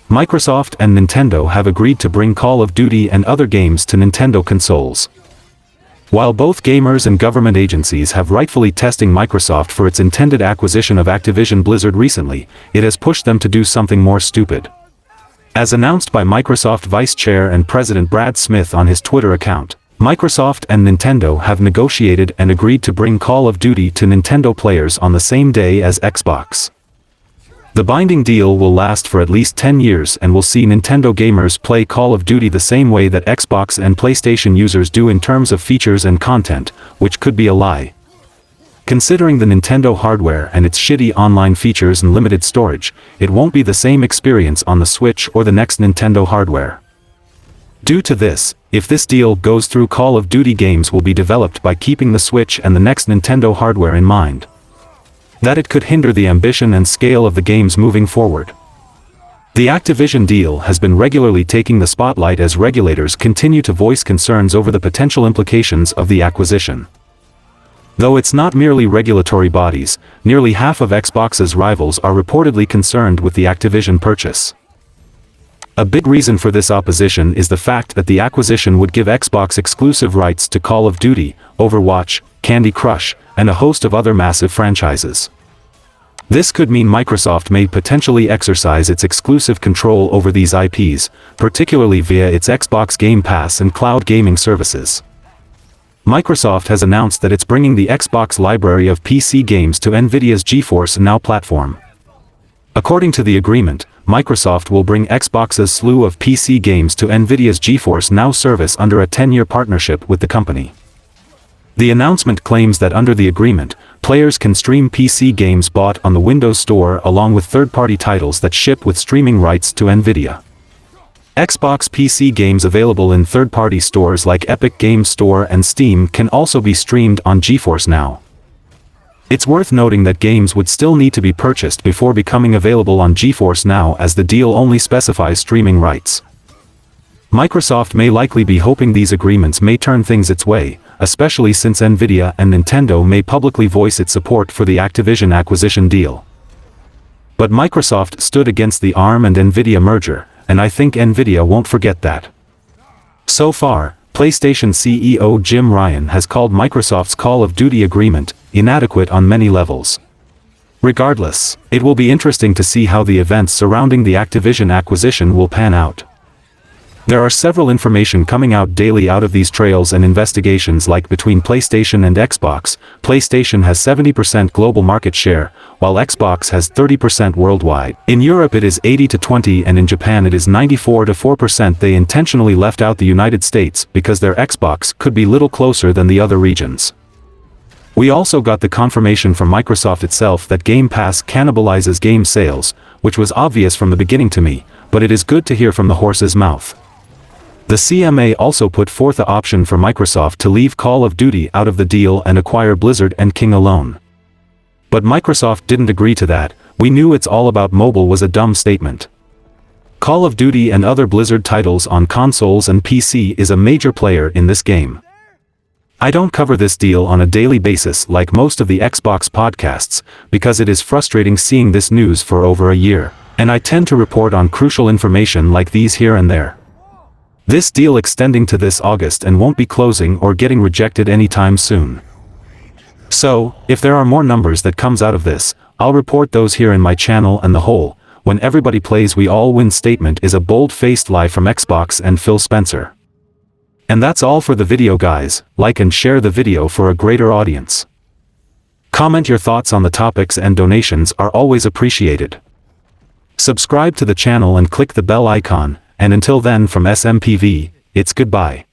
Microsoft and Nintendo have agreed to bring Call of Duty and other games to Nintendo consoles. While both gamers and government agencies have rightfully testing Microsoft for its intended acquisition of Activision Blizzard recently, it has pushed them to do something more stupid. As announced by Microsoft Vice Chair and President Brad Smith on his Twitter account, Microsoft and Nintendo have negotiated and agreed to bring Call of Duty to Nintendo players on the same day as Xbox. The binding deal will last for at least 10 years and will see Nintendo gamers play Call of Duty the same way that Xbox and PlayStation users do in terms of features and content, which could be a lie. Considering the Nintendo hardware and its shitty online features and limited storage, it won't be the same experience on the Switch or the next Nintendo hardware. Due to this, if this deal goes through, Call of Duty games will be developed by keeping the Switch and the next Nintendo hardware in mind. That it could hinder the ambition and scale of the games moving forward. The Activision deal has been regularly taking the spotlight as regulators continue to voice concerns over the potential implications of the acquisition. Though it's not merely regulatory bodies, nearly half of Xbox's rivals are reportedly concerned with the Activision purchase. A big reason for this opposition is the fact that the acquisition would give Xbox exclusive rights to Call of Duty, Overwatch, Candy Crush, and a host of other massive franchises. This could mean Microsoft may potentially exercise its exclusive control over these IPs, particularly via its Xbox Game Pass and cloud gaming services. Microsoft has announced that it's bringing the Xbox library of PC games to Nvidia's GeForce Now platform. According to the agreement, Microsoft will bring Xbox's slew of PC games to Nvidia's GeForce Now service under a 10-year partnership with the company. The announcement claims that under the agreement, players can stream PC games bought on the Windows Store along with third-party titles that ship with streaming rights to Nvidia. Xbox PC games available in third-party stores like Epic Games Store and Steam can also be streamed on GeForce Now. It's worth noting that games would still need to be purchased before becoming available on GeForce Now, as the deal only specifies streaming rights. Microsoft may likely be hoping these agreements may turn things its way, especially since Nvidia and Nintendo may publicly voice its support for the Activision acquisition deal. But Microsoft stood against the ARM and Nvidia merger, and I think Nvidia won't forget that. So far, PlayStation CEO Jim Ryan has called Microsoft's Call of Duty agreement inadequate on many levels. Regardless, it will be interesting to see how the events surrounding the Activision acquisition will pan out. There are several information coming out daily out of these trails and investigations, like between PlayStation and Xbox, PlayStation has 70% global market share, while Xbox has 30% worldwide. In Europe it is 80-20 and in Japan it is 94-4%. They intentionally left out the United States because their Xbox could be little closer than the other regions. We also got the confirmation from Microsoft itself that Game Pass cannibalizes game sales, which was obvious from the beginning to me, but it is good to hear from the horse's mouth. The CMA also put forth the option for Microsoft to leave Call of Duty out of the deal and acquire Blizzard and King alone. But Microsoft didn't agree to that. We knew it's all about mobile was a dumb statement. Call of Duty and other Blizzard titles on consoles and PC is a major player in this game. I don't cover this deal on a daily basis like most of the Xbox podcasts, because it is frustrating seeing this news for over a year, and I tend to report on crucial information like these here and there. This deal extending to this August and won't be closing or getting rejected anytime soon. So, if there are more numbers that comes out of this, I'll report those here in my channel, and the whole "when everybody plays we all win" statement is a bold-faced lie from Xbox and Phil Spencer. And that's all for the video, guys. Like and share the video for a greater audience. Comment your thoughts on the topics, and donations are always appreciated. Subscribe to the channel and click the bell icon. And until then, from SMPV, it's goodbye.